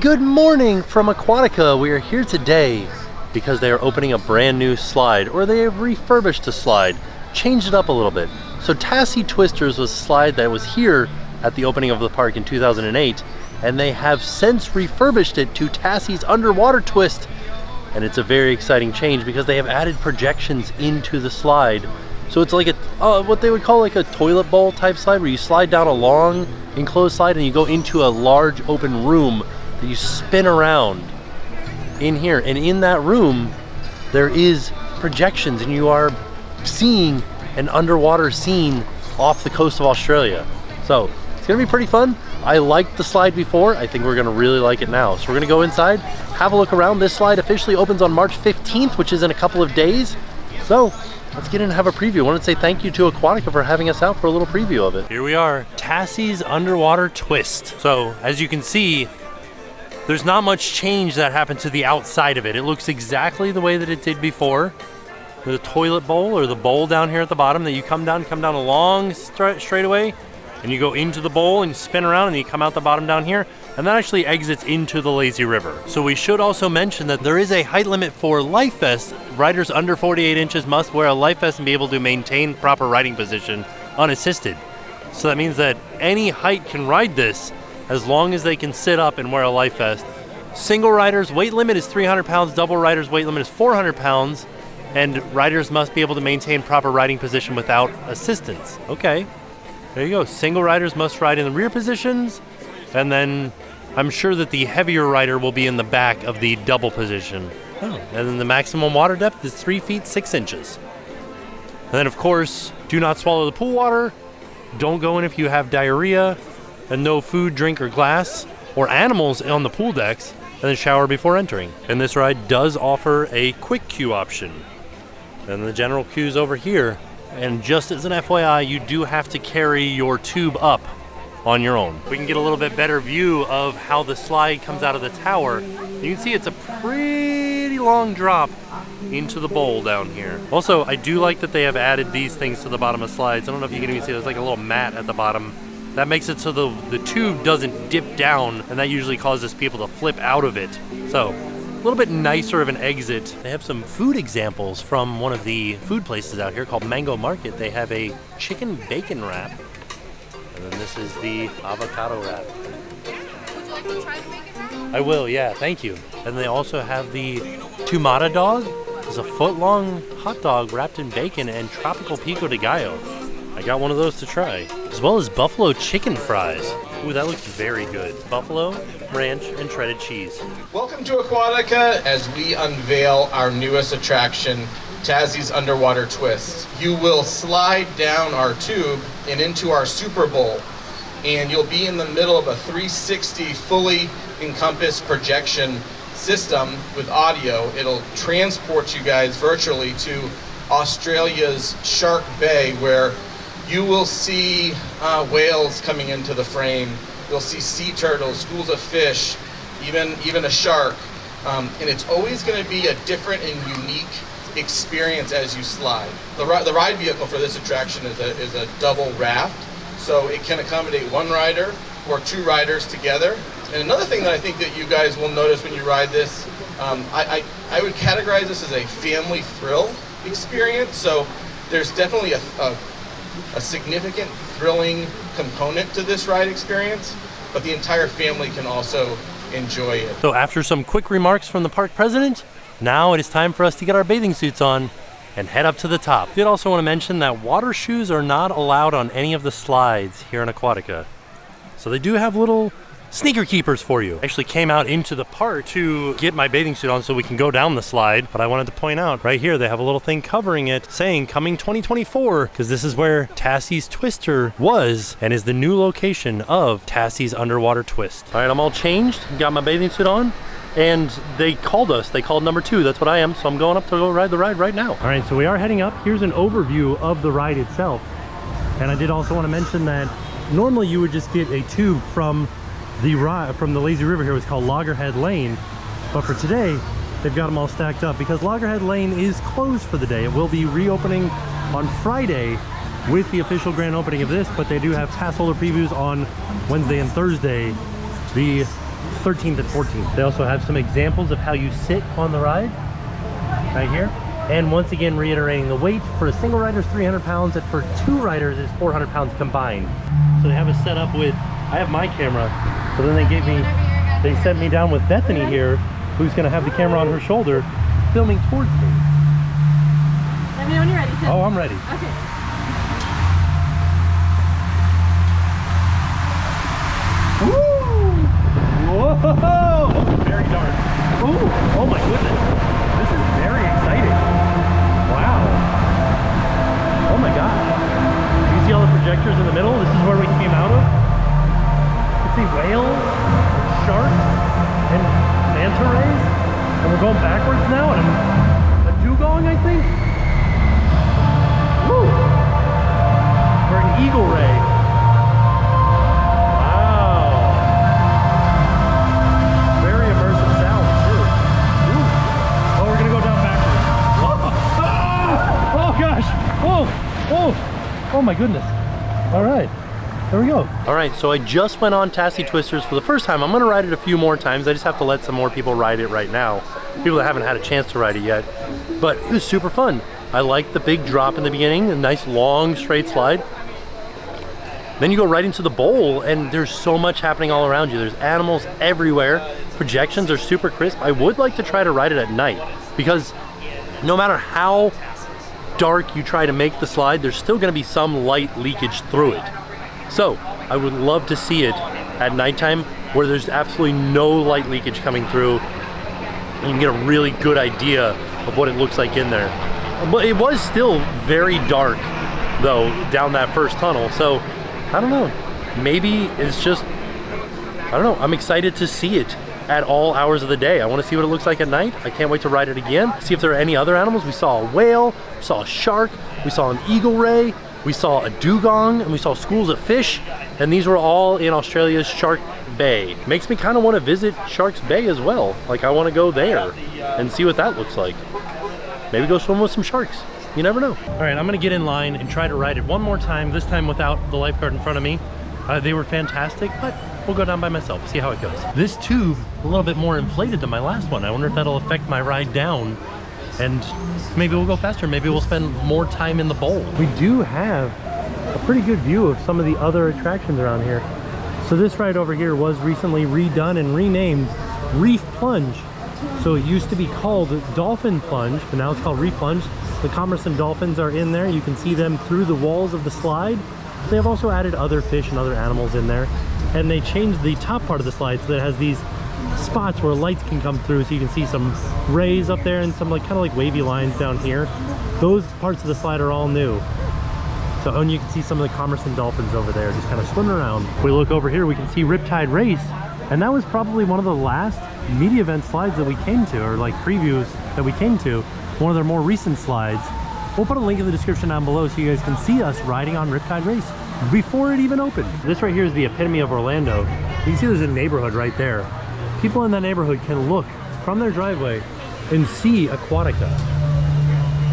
Good morning from Aquatica. We are here today because they are opening a brand new slide, or they have refurbished the slide, changed it up a little bit. So Tassie Twisters was a slide that was here at the opening of the park in 2008, and they have since refurbished it to Tassie's Underwater Twist. And it's a very exciting change because they have added projections into the slide. So it's like a what they would call like a toilet bowl type slide, where you slide down a long enclosed slide and you go into a large open room that you spin around in here. And in that room, there is projections, and you are seeing an underwater scene off the coast of Australia. So it's gonna be pretty fun. I liked the slide before. I think we're gonna really like it now. So we're gonna go inside, have a look around. This slide officially opens on March 15th, which is in a couple of days. So let's get in and have a preview. I want to say thank you to Aquatica for having us out for a little preview of it. Here we are, Tassie's Underwater Twist. So as you can see, there's not much change that happened to the outside of it. It looks exactly the way that it did before. The toilet bowl, or the bowl down here at the bottom that you come down a long straightaway, and you go into the bowl and spin around, and you come out the bottom down here, and that actually exits into the lazy river. So we should also mention that there is a height limit for life vests. Riders under 48 inches must wear a life vest and be able to maintain proper riding position unassisted. So that means that any height can ride this as long as they can sit up and wear a life vest. Single riders weight limit is 300 pounds, double riders weight limit is 400 pounds, and riders must be able to maintain proper riding position without assistance. Okay, there you go. Single riders must ride in the rear positions, and then I'm sure that the heavier rider will be in the back of the double position. Oh, and then the maximum water depth is 3 feet 6 inches. And then of course, do not swallow the pool water. Don't go in if you have diarrhea, and no food, drink, or glass, or animals on the pool decks, and then shower before entering. And this ride does offer a quick queue option. And the general queue's over here. And just as an FYI, you do have to carry your tube up on your own. We can get a little bit better view of how the slide comes out of the tower. You can see it's a pretty long drop into the bowl down here. Also, I do like that they have added these things to the bottom of slides. I don't know if you can even see, there's like a little mat at the bottom. That makes it so the tube doesn't dip down, and that usually causes people to flip out of it. So, a little bit nicer of an exit. They have some food examples from one of the food places out here called Mango Market. They have a chicken bacon wrap. And then this is the avocado wrap. Would you like to try the bacon wrap? I will, yeah, thank you. And they also have the Tumata dog. It's a foot-long hot dog wrapped in bacon and tropical pico de gallo. I got one of those to try. As well as buffalo chicken fries. Ooh, that looks very good. Buffalo, ranch, and shredded cheese. Welcome to Aquatica as we unveil our newest attraction, Tassie's Underwater Twist. You will slide down our tube and into our Super Bowl, and you'll be in the middle of a 360 fully encompassed projection system with audio. It'll transport you guys virtually to Australia's Shark Bay, where you will see whales coming into the frame. You'll see sea turtles, schools of fish, even a shark. And it's always going to be a different and unique experience as you slide. The ride vehicle for this attraction is a double raft, so it can accommodate one rider or two riders together. And another thing that I think that you guys will notice when you ride this, I would categorize this as a family thrill experience. So there's definitely a significant thrilling component to this ride experience, but the entire family can also enjoy it. So after some quick remarks from the park president, now it is time for us to get our bathing suits on and head up to the top. I did also want to mention that water shoes are not allowed on any of the slides here in Aquatica. So they do have little sneaker keepers for you. I actually came out into the park to get my bathing suit on so we can go down the slide, but I wanted to point out right here they have a little thing covering it saying coming 2024, because this is where Tassie's Twister was and is the new location of Tassie's Underwater Twist. All right, I'm all changed, got my bathing suit on, and they called us. They called number 2. That's what I am, so I'm going up to go ride the ride right now. All right, so we are heading up. Here's an overview of the ride itself. And I did also want to mention that normally you would just get a tube from the lazy river here. It's called Loggerhead Lane, but for today they've got them all stacked up because Loggerhead Lane is closed for the day. It will be reopening on Friday with the official grand opening of this, but they do have pass holder previews on Wednesday and Thursday. The 13th and 14th. They also have some examples of how you sit on the ride right here. And once again, reiterating the weight for a single rider is 300 pounds and for 2 riders is 400 pounds combined. So they have a setup with, I have my camera, but then they sent me down with Bethany here, who's gonna have the camera on her shoulder, filming towards me. Let me know when you're ready. Oh, I'm ready. Okay. Whoa! Oh, very dark. Oh my goodness. This is very exciting. Wow. Oh my god. Do you see all the projectors in the middle? This is where we came out of. You can see whales, sharks, and manta rays. And we're going backwards now, and a dugong, I think. Woo! Or an eagle ray. Oh my goodness. All right, there we go. All right, so I just went on Tassie Twisters for the first time. I'm gonna ride it a few more times. I just have to let some more people ride it right now. People that haven't had a chance to ride it yet. But it was super fun. I liked the big drop in the beginning, a nice long straight slide. Then you go right into the bowl and there's so much happening all around you. There's animals everywhere. Projections are super crisp. I would like to try to ride it at night because no matter how dark you try to make the slide, there's still going to be some light leakage through it. So I would love to see it at nighttime where there's absolutely no light leakage coming through and you can get a really good idea of what it looks like in there. But it was still very dark though down that first tunnel, so I don't know, maybe it's just, I don't know, I'm excited to see it at all hours of the day. I want to see what it looks like at night. I can't wait to ride it again, see if there are any other animals. We saw a whale, we saw a shark, we saw an eagle ray, we saw a dugong, and we saw schools of fish, and these were all in Australia's Shark Bay. Makes me kind of want to visit Sharks Bay as well. Like I want to go there and see what that looks like. Maybe go swim with some sharks. You never know. All right, I'm gonna get in line and try to ride it one more time, this time without the lifeguard in front of me. They were fantastic, but we'll go down by myself, see how it goes. This tube, a little bit more inflated than my last one. I wonder if that'll affect my ride down and maybe we'll go faster. Maybe we'll spend more time in the bowl. We do have a pretty good view of some of the other attractions around here. So this ride over here was recently redone and renamed Reef Plunge. So it used to be called Dolphin Plunge, but now it's called Reef Plunge. The commerce and dolphins are in there. You can see them through the walls of the slide. They have also added other fish and other animals in there. And they changed the top part of the slide so that it has these spots where lights can come through, so you can see some rays up there and some like kind of like wavy lines down here. Those parts of the slide are all new. So, and you can see some of the commerce and dolphins over there just kind of swimming around. If we look over here, we can see Riptide Race, and that was probably one of the last media event slides that we came to, or like previews that we came to, one of their more recent slides. We'll put a link in the description down below so you guys can see us riding on Riptide Race before it even opened. This right here is the epitome of Orlando. You can see there's a neighborhood right there. People in that neighborhood can look from their driveway and see Aquatica.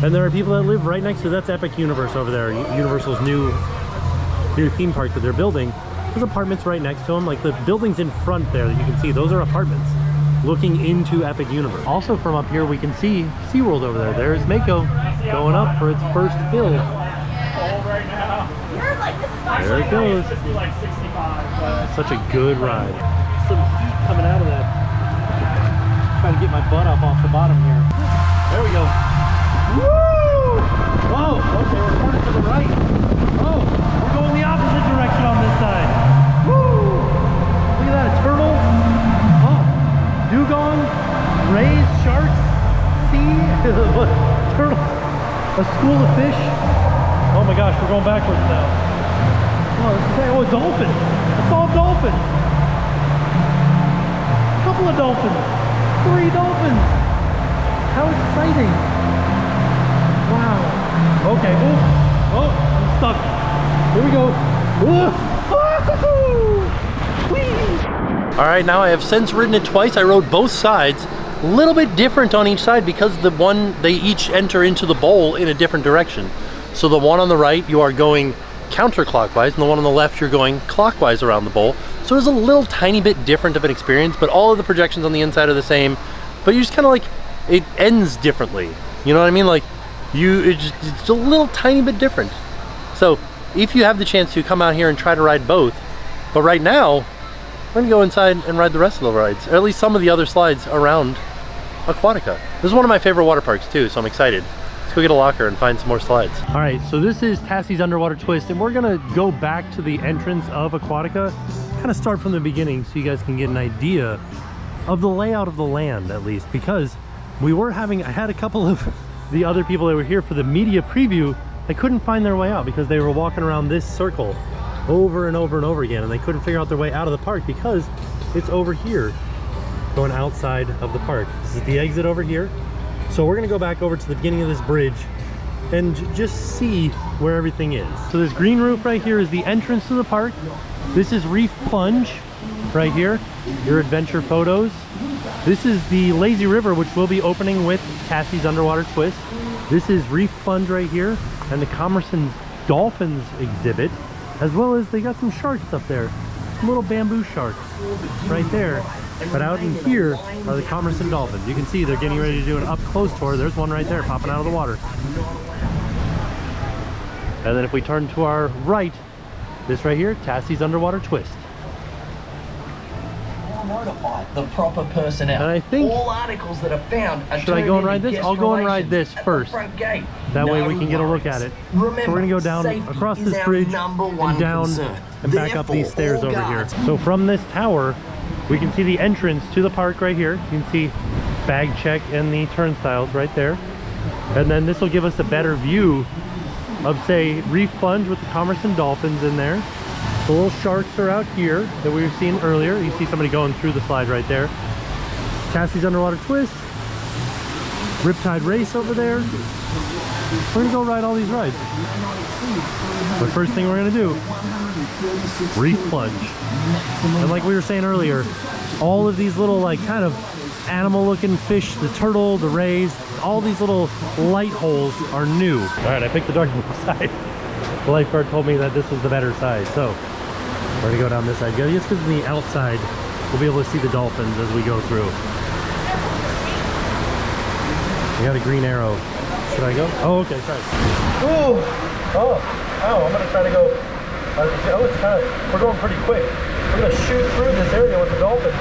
And there are people that live right next to, that's Epic Universe over there, Universal's new theme park that they're building. There's apartments right next to them, like the buildings in front there that you can see, those are apartments looking into Epic Universe. Also from up here we can see SeaWorld over there. There's Mako going up for its first fill. There it goes. Such a good ride. Some heat coming out of that. Trying to get my butt up off the bottom here. There we go. Woo! Whoa, okay, we're turning to the right. Oh, we're going the opposite direction on this side. Woo! Look at that, a turtle. Oh, dugong, rays, sharks, sea, turtles, a school of fish. Oh my gosh, we're going backwards now. Oh, this is, oh, a dolphin. I saw a dolphin. A couple of dolphins. 3 dolphins. How exciting. Wow. Okay. Oh, I'm stuck. Here we go. All right, now I have since ridden it twice. I rode both sides. A little bit different on each side because the one, they each enter into the bowl in a different direction. So the one on the right, you are going counterclockwise, and the one on the left, you're going clockwise around the bowl. So it's a little tiny bit different of an experience, but all of the projections on the inside are the same, but you just kind of like, it ends differently. You know what I mean? Like it's a little tiny bit different. So if you have the chance to come out here and try to ride both, but right now, we're gonna go inside and ride the rest of the rides, or at least some of the other slides around Aquatica. This is one of my favorite water parks too, so I'm excited. Let's go get a locker and find some more slides. All right, so this is Tassie's Underwater Twist, and we're gonna go back to the entrance of Aquatica, kind of start from the beginning so you guys can get an idea of the layout of the land, at least, because I had a couple of the other people that were here for the media preview. They couldn't find their way out because they were walking around this circle over and over and over again, and they couldn't figure out their way out of the park because it's over here going outside of the park. This is the exit over here. So we're gonna go back over to the beginning of this bridge and just see where everything is. So this green roof right here is the entrance to the park. This is Reef Plunge right here, your adventure photos. This is the lazy river, which will be opening with Tassie's Underwater Twist. This is Reef Plunge right here, and the Commerson Dolphins exhibit, as well as they got some sharks up there, some little bamboo sharks right there. But out in here are the Commerson Dolphins. You can see they're getting ready to do an up close tour. There's one right there popping out of the water. And then if we turn to our right, this right here, Tassie's Underwater Twist. Notify the proper personnel. And I think, all articles that are found are should I go and ride this? I'll go and ride this first. That way we can get a look at it. Remember, so we're gonna go down across this bridge and down and back up these stairs over here. So from this tower, we can see the entrance to the park right here. You can see bag check and the turnstiles right there. And then this will give us a better view of, say, Reef Plunge with the Commerson Dolphins in there. The little sharks are out here that we were seeing earlier. You see somebody going through the slide right there. Tassie's Underwater Twist. Riptide Race over there. We're gonna go ride all these rides. But first thing we're gonna do, Reef Plunge. And like we were saying earlier, all of these little like kind of animal looking fish, the turtle, the rays, all these little light holes are new. All right, I picked the dark side. The lifeguard told me that this was the better side, so we're gonna go down this side. Just because on the outside, we'll be able to see the dolphins as we go through. We got a green arrow. Should I go? Oh, okay, sorry. Ooh! Oh, I'm gonna try to go. Oh, it's kind of, we're going pretty quick. We're gonna shoot through this area with the dolphins.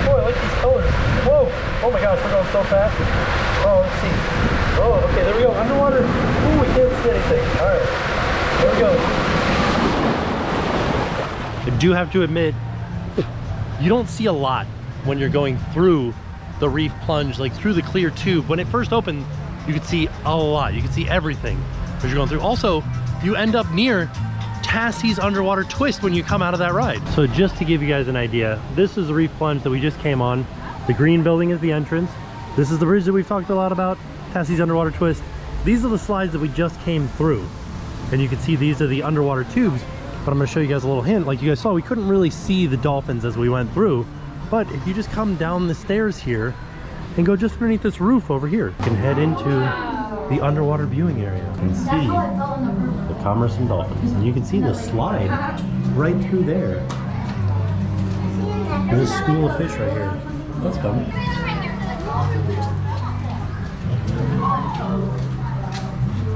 Oh, I like these colors. Whoa! Oh my gosh, we're going so fast. Oh, let's see. Oh, okay, there we go. Underwater. Ooh, we can't see anything. All right. There we go. I do have to admit, you don't see a lot when you're going through the Reef Plunge, like through the clear tube. When it first opened, you could see a lot. You could see everything as you're going through. Also, you end up near Tassie's Underwater Twist when you come out of that ride. So just to give you guys an idea, this is the Reef Plunge that we just came on. The green building is the entrance. This is the bridge that we've talked a lot about, Tassie's Underwater Twist. These are the slides that we just came through. And you can see these are the underwater tubes, but I'm gonna show you guys a little hint. Like you guys saw, we couldn't really see the dolphins as we went through, but if you just come down the stairs here and go just underneath this roof over here, you can head into the underwater viewing area and see the Commerson Dolphins. And you can see the slide right through there. There's a school of fish right here. That's fun.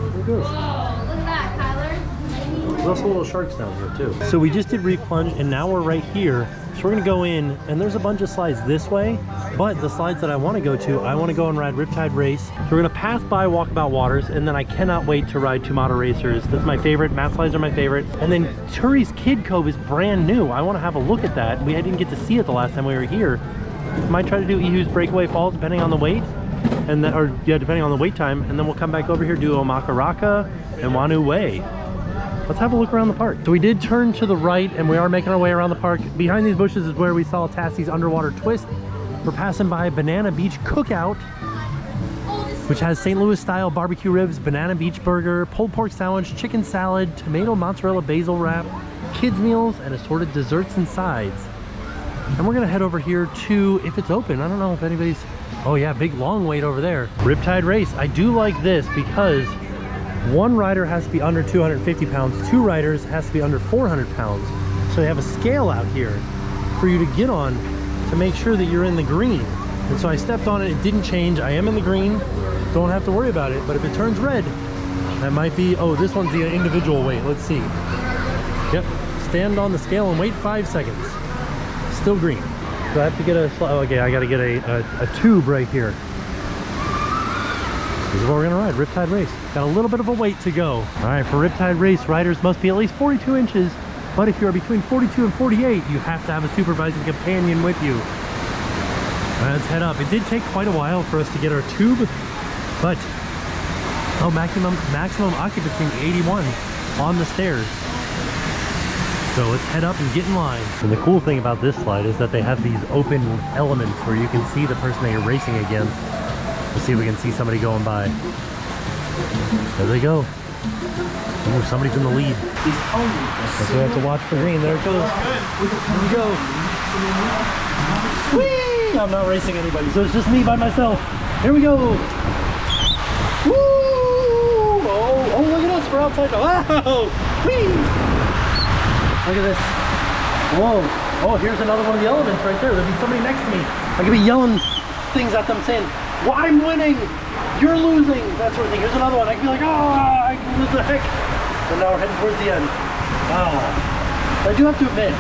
There it goes. There's also little sharks down here too. So we just did Reef Plunge and now we're right here. So we're gonna go in and there's a bunch of slides this way, but the slides that I wanna go to, I wanna go and ride Riptide Race. So we're gonna pass by Walkabout Waters and then I cannot wait to ride Tomata Racers. That's my favorite, mat slides are my favorite. And then Turi's Kid Cove is brand new. I wanna have a look at that. I didn't get to see it the last time we were here. Might try to do Ehu's Breakaway Falls depending on the wait. And then, or yeah, depending on the wait time. And then we'll come back over here, do Omakaraka and Whanau Way. Let's have a look around the park. So we did turn to the right and we are making our way around the park. Behind these bushes is where we saw Tassie's Underwater Twist. We're passing by Banana Beach Cookout, which has St. Louis style barbecue ribs, banana beach burger, pulled pork sandwich, chicken salad, tomato mozzarella basil wrap, kids meals, and assorted desserts and sides. And we're gonna head over here to, if it's open, I don't know if anybody's, oh yeah, big long wait over there. Riptide Race. I do like this because one rider has to be under 250 pounds, two riders has to be under 400 pounds. So they have a scale out here. for you to get on to make sure that you're in the green. And so I stepped on it, it didn't change. I am in the green, don't have to worry about it. But if it turns red, that might be, oh, this one's the individual weight. Let's see. Yep, stand on the scale and wait 5 seconds. Still green. So I have to get a, oh, okay, I gotta get a tube right here. This is what we're gonna ride, Riptide Race. Got a little bit of a wait to go. All right, for Riptide Race, riders must be at least 42 inches, but if you are between 42 and 48, you have to have a supervising companion with you. All right, let's head up. It did take quite a while for us to get our tube, but oh, maximum occupancy 81 on the stairs. So let's head up and get in line. And the cool thing about this slide is that they have these open elements where you can see the person that you're racing against. Let's see if we can see somebody going by. There they go. Oh, somebody's in the lead. So we have to watch for green. There it goes. Here we go. Whee! I'm not racing anybody, so it's just me by myself. Here we go. Woo! Oh, look at us. We're outside. Wow! Whee! Look at this. Whoa. Oh, here's another one of the elements right there. There'll be somebody next to me. I could be yelling things at them saying, well, I'm winning, you're losing, that sort of thing. Here's another one. I can be like, oh, what the heck? And now we're heading towards the end. Wow. I do have to admit,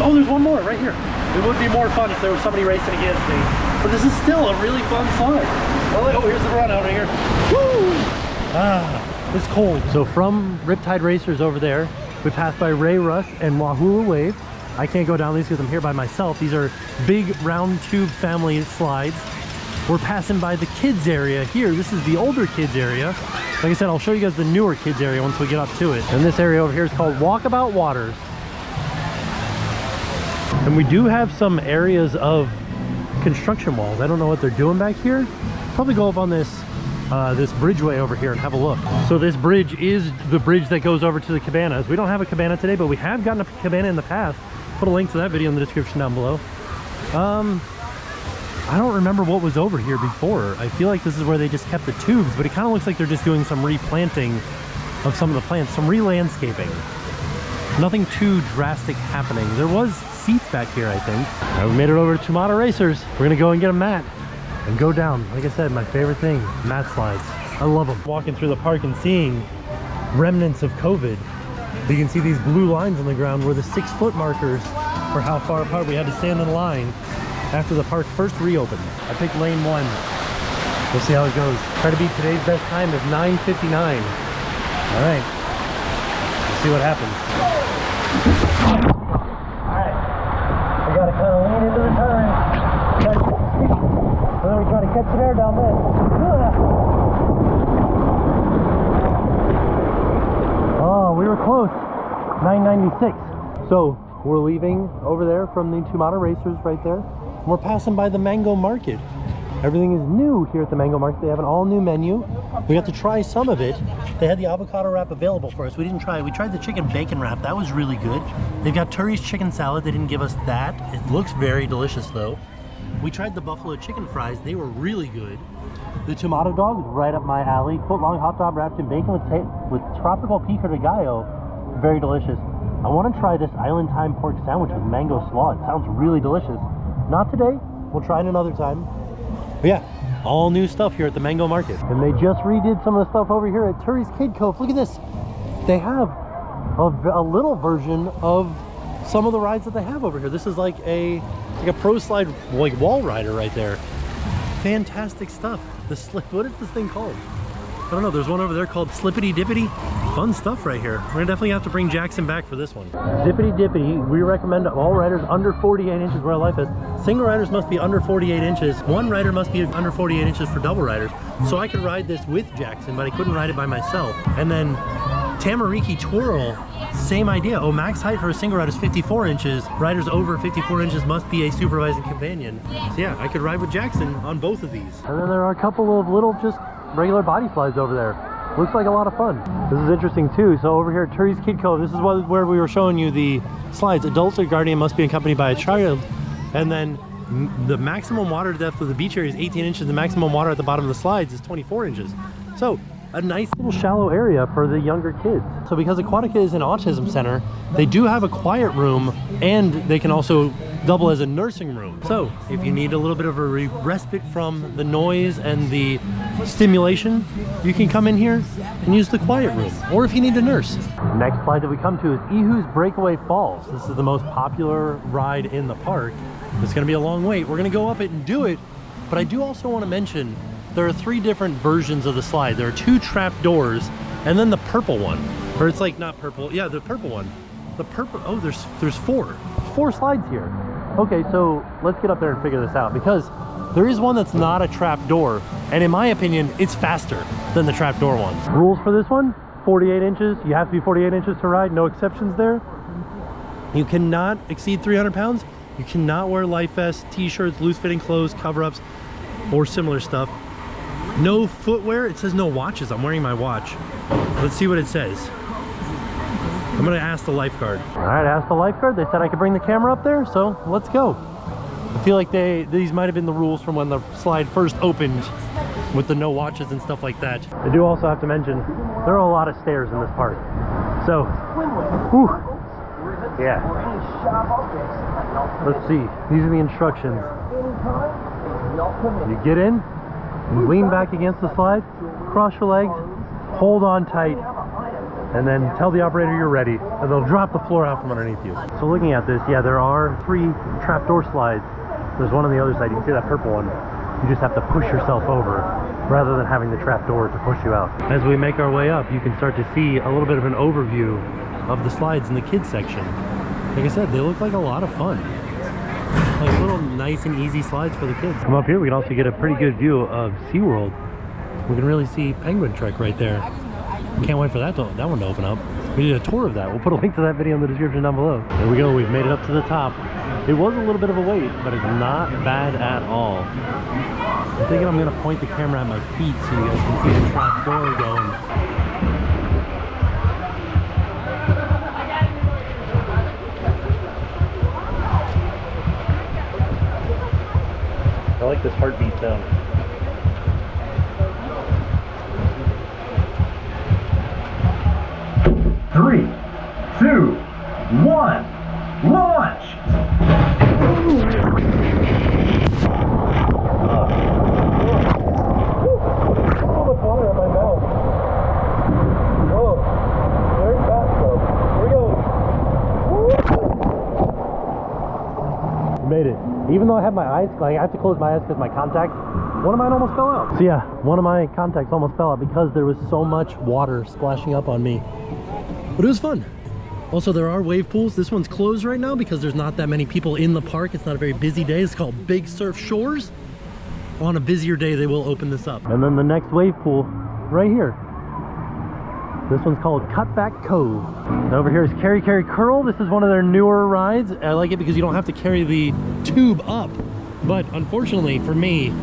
oh, there's one more right here. It would be more fun if there was somebody racing against me. But this is still a really fun slide. Oh, here's the run out right here. Woo! Ah, it's cold. So from Riptide Racers over there, we passed by Ray Russ and Whanau Way. I can't go down these because I'm here by myself. These are big round tube family slides. We're passing by the kids area here. This is the older kids area. Like I said, I'll show you guys the newer kids area once we get up to it. And this area over here is called Walkabout Waters. And we do have some areas of construction walls. I don't know what they're doing back here. Probably go up on this this bridgeway over here and have a look. So this bridge is the bridge that goes over to the cabanas. We don't have a cabana today, but we have gotten a cabana in the past. Put a link to that video in the description down below. I don't remember what was over here before. I feel like this is where they just kept the tubes, but it kind of looks like they're just doing some replanting of some of the plants, some re-landscaping. Nothing too drastic happening. There was seats back here, I think. All right, we made it over to TheTimTracker Racers. We're gonna go and get a mat and go down. Like I said, my favorite thing, mat slides. I love them. Walking through the park and seeing remnants of COVID. You can see these blue lines on the ground were the 6-foot markers for how far apart we had to stand in line after the park first reopened. I picked lane 1. We'll see how it goes. Try to beat today's best time of 9:59. All right, let's see what happens. All right, I gotta kind of lean into the turn. And then we try to catch some air down there. Oh, we were close. 996. So we're leaving over there from the TheTimTracker Racers right there. We're passing by the mango market. Everything is new here at the mango market. They have an all new menu. We got to try some of it. They had the avocado wrap available for us. We didn't try it. We tried the chicken bacon wrap. That was really good. They've got Turi's chicken salad. They didn't give us that. It looks very delicious though. We tried the buffalo chicken fries. They were really good. The tomato dog is right up my alley. Foot-long hot dog wrapped in bacon with tropical pico de gallo. Very delicious. I want to try this island thyme pork sandwich with mango slaw. It sounds really delicious. Not today. We'll try it another time. But yeah, all new stuff here at the mango market. And they just redid some of the stuff over here at Turi's Kid Cove. Look at this. They have a little version of some of the rides that they have over here. This is like a pro slide, like wall rider right there. Fantastic stuff. What is this thing called? I don't know. There's one over there called Slippity Dippity. Fun stuff right here. We're gonna definitely have to bring Jackson back for this one. Zippity Dippity. We recommend all riders under 48 inches where life is. Single riders must be under 48 inches. One rider must be under 48 inches for double riders. So I could ride this with Jackson, but I couldn't ride it by myself. And then Tamariki Twirl, same idea. Oh, max height for a single rider is 54 inches. Riders over 54 inches must be a supervising companion. So yeah, I could ride with Jackson on both of these. And then there are a couple of little just regular body slides over there. Looks like a lot of fun. This is interesting too. So over here at Turi's Kid Cove, this is where we were showing you the slides. Adults or guardian must be accompanied by a child. And then the maximum water depth of the beach area is 18 inches. The maximum water at the bottom of the slides is 24 inches. So a nice little shallow area for the younger kids. So because Aquatica is an autism center, they do have a quiet room and they can also double as a nursing room. So if you need a little bit of a respite from the noise and the stimulation, you can come in here and use the quiet room. Or if you need to nurse. Next slide that we come to is Ehu's Breakaway Falls. This is the most popular ride in the park. It's gonna be a long wait. We're gonna go up it and do it, but I do also wanna mention there are 3 different versions of the slide. There are 2 trap doors and then the purple one. Or it's like not purple, yeah, the purple one. The purple, oh, there's 4 slides here. Okay, so let's get up there and figure this out, because there is one that's not a trap door, and in my opinion, it's faster than the trap door ones. Rules for this one, 48 inches. You have to be 48 inches to ride, no exceptions there. You cannot exceed 300 pounds. You cannot wear life vests, t-shirts, loose-fitting clothes, cover-ups, or similar stuff. No footwear. It says no watches. I'm wearing my watch. Let's see what it says. I'm gonna ask the lifeguard. All right, ask the lifeguard. They said I could bring the camera up there, so let's go. I feel like these might have been the rules from when the slide first opened with the no watches and stuff like that. I do also have to mention, there are a lot of stairs in this park. So, whew, yeah. Let's see, these are the instructions. You get in, you lean back against the slide, cross your legs, hold on tight, and then tell the operator you're ready, and they'll drop the floor out from underneath you. So looking at this, yeah, there are 3 trapdoor slides. There's one on the other side. You can see that purple one. You just have to push yourself over rather than having the trapdoor to push you out. As we make our way up, you can start to see a little bit of an overview of the slides in the kids section. Like I said, they look like a lot of fun. Like little nice and easy slides for the kids. Come up here, we can also get a pretty good view of SeaWorld. We can really see Penguin Trek right there. Can't wait for that one to open up. We did a tour of that. We'll put a link to that video in the description down below. There we go, we've made it up to the top. It was a little bit of a wait, but it's not bad at all. I'm thinking I'm gonna point the camera at my feet so you guys can see the trap door going. I like this heartbeat sound. Three, 2, 1, launch! So much water in my mouth. Oh, very fast though. Here we go. Made it. Even though I have my eyes, like I have to close my eyes because my contacts, one of mine almost fell out. So yeah, one of my contacts almost fell out because there was so much water splashing up on me. But it was fun. Also, there are wave pools. This one's closed right now because there's not that many people in the park. It's not a very busy day. It's called Big Surf Shores. On a busier day, they will open this up. And then the next wave pool right here. This one's called Cutback Cove. And over here is Carry Curl. This is one of their newer rides. I like it because you don't have to carry the tube up. But unfortunately for me,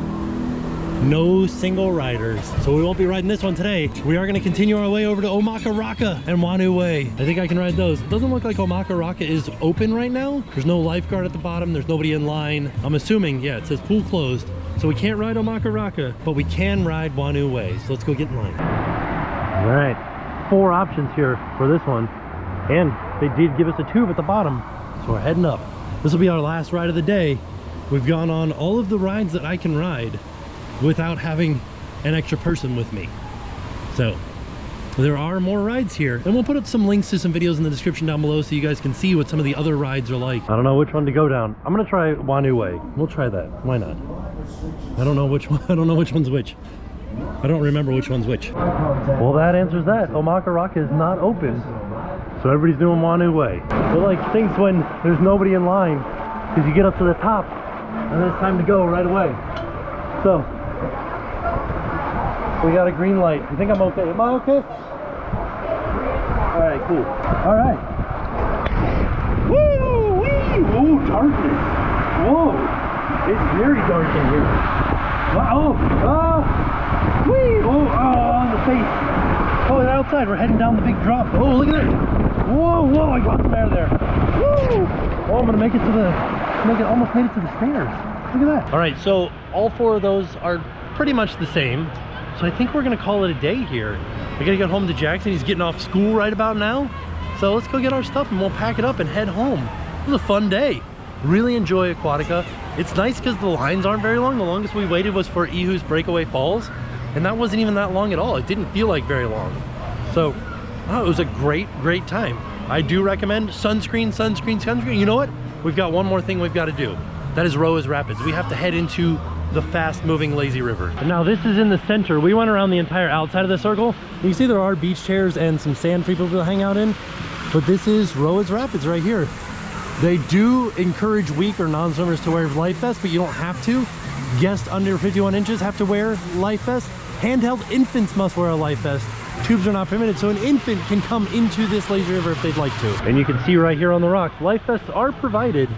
no single riders, so we won't be riding this one today. We are going to continue our way over to Omakaraka and Whanau Way. I think I can ride those. It doesn't look like Omakaraka is open right now. There's no lifeguard at the bottom. There's nobody in line. I'm assuming, yeah, it says pool closed. So we can't ride Omakaraka, but we can ride Whanau Way. So let's go get in line. All right, 4 options here for this one. And they did give us a tube at the bottom. So we're heading up. This will be our last ride of the day. We've gone on all of the rides that I can ride without having an extra person with me. So there are more rides here, and we'll put up some links to some videos in the description down below so you guys can see what some of the other rides are like. I don't know which one to go down. I'm gonna try Whanau Way. We'll try that. Why not? I don't know which one. I don't know which one's which. I don't remember which one's which. Well, that answers that. Omakaraka is not open, so everybody's doing Whanau Way. It like stinks when there's nobody in line because you get up to the top and then it's time to go right away. So we got a green light. You think I'm okay? Am I okay? All right, cool. All right. Woo! Wee! Oh, darkness. Whoa! It's very dark in here. Wow! Oh! Wee! Oh! On the face. Oh, they're outside. We're heading down the big drop. Oh, look at it! Whoa! Whoa! I got there. Woo! Oh, I'm gonna make it to the. Almost made it to the stairs. Look at that. All right, so all 4 of those are pretty much the same. So I think we're gonna call it a day here. We gotta get home to Jackson. He's getting off school right about now. So let's go get our stuff and we'll pack it up and head home. It was a fun day. Really enjoy Aquatica. It's nice because the lines aren't very long. The longest we waited was for Ihu's Breakaway Falls, and that wasn't even that long at all. It didn't feel like very long. So, oh, it was a great time. I do recommend sunscreen, sunscreen, sunscreen. You know what? We've got one more thing we've got to do. That is Roa's Rapids. We have to head into the fast-moving lazy river. And now this is in the center. We went around the entire outside of the circle. You can see there are beach chairs and some sand for people to hang out in. But this is Roa's Rapids right here. They do encourage weak or non-swimmers to wear life vests, but you don't have to. Guests under 51 inches have to wear life vests. Handheld infants must wear a life vest. Tubes are not permitted, so an infant can come into this lazy river if they'd like to. And you can see right here on the rocks, life vests are provided.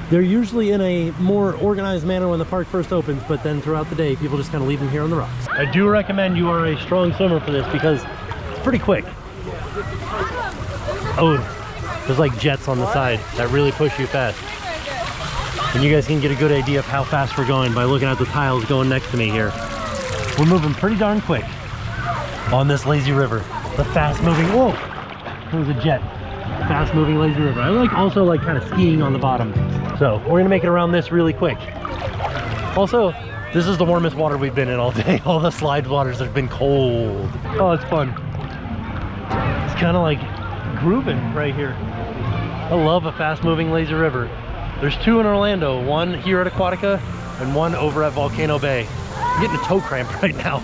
They're usually in a more organized manner when the park first opens, but then throughout the day, people just kind of leave them here on the rocks. I do recommend you are a strong swimmer for this because it's pretty quick. Oh, there's like jets on the side that really push you fast. And you guys can get a good idea of how fast we're going by looking at the tiles going next to me here. We're moving pretty darn quick on this lazy river. The fast moving, whoa, there's a jet. Fast moving lazy river. I like also like kind of skiing on the bottom. So we're gonna make it around this really quick. Also, this is the warmest water we've been in all day. All the slide waters have been cold. Oh, it's fun. It's kind of like grooving right here. I love a fast-moving lazy river. There's two in Orlando, one here at Aquatica and one over at Volcano Bay. I'm getting a toe cramp right now.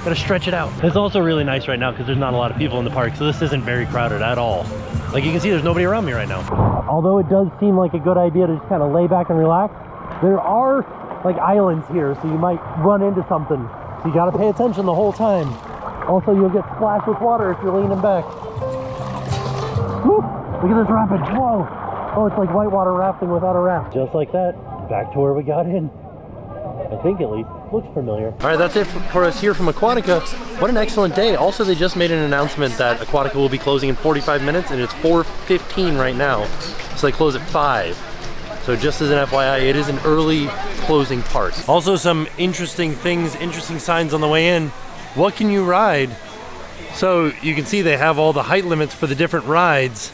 Gotta stretch it out. It's also really nice right now because there's not a lot of people in the park, so this isn't very crowded at all. Like you can see, there's nobody around me right now. Although it does seem like a good idea to just kind of lay back and relax, there are like islands here, so you might run into something. So you gotta pay attention the whole time. Also, you'll get splashed with water if you're leaning back. Woo! Look at this rapid, whoa! Oh, it's like whitewater rafting without a raft. Just like that, back to where we got in. I think at least. Looks familiar. All right, that's it for us here from Aquatica. What an excellent day. Also, they just made an announcement that Aquatica will be closing in 45 minutes, and it's 4:15 right now. So they close at 5. So just as an FYI, it is an early closing part. Also, some interesting things, interesting signs on the way in. What can you ride? So you can see they have all the height limits for the different rides,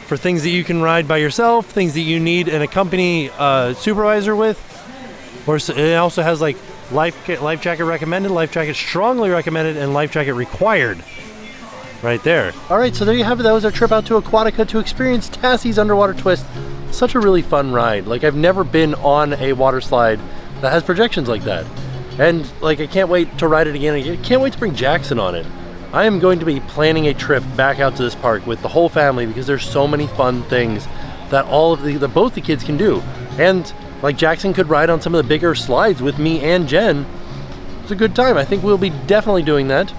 for things that you can ride by yourself, things that you need an accompany supervisor with. Or it also has like life jacket recommended, life jacket strongly recommended, and life jacket required right there. All right, so there you have it. That was our trip out to Aquatica to experience Tassie's underwater twist. Such a really fun ride. Like, I've never been on a water slide that has projections like that. And like, I can't wait to ride it again. I can't wait to bring Jackson on it. I am going to be planning a trip back out to this park with the whole family because there's so many fun things that both the kids can do. And like, Jackson could ride on some of the bigger slides with me and Jen. It's a good time. I think we'll be definitely doing that.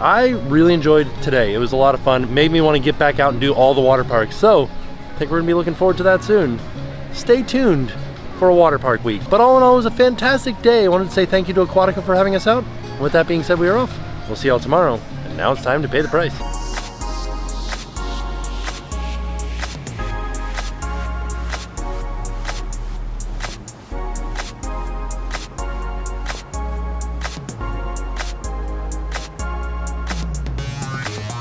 I really enjoyed today. It was a lot of fun. It made me want to get back out and do all the water parks. So I think we're gonna be looking forward to that soon. Stay tuned for a water park week. But all in all, it was a fantastic day. I wanted to say thank you to Aquatica for having us out. And with that being said, we are off. We'll see y'all tomorrow. And now it's time to pay the price.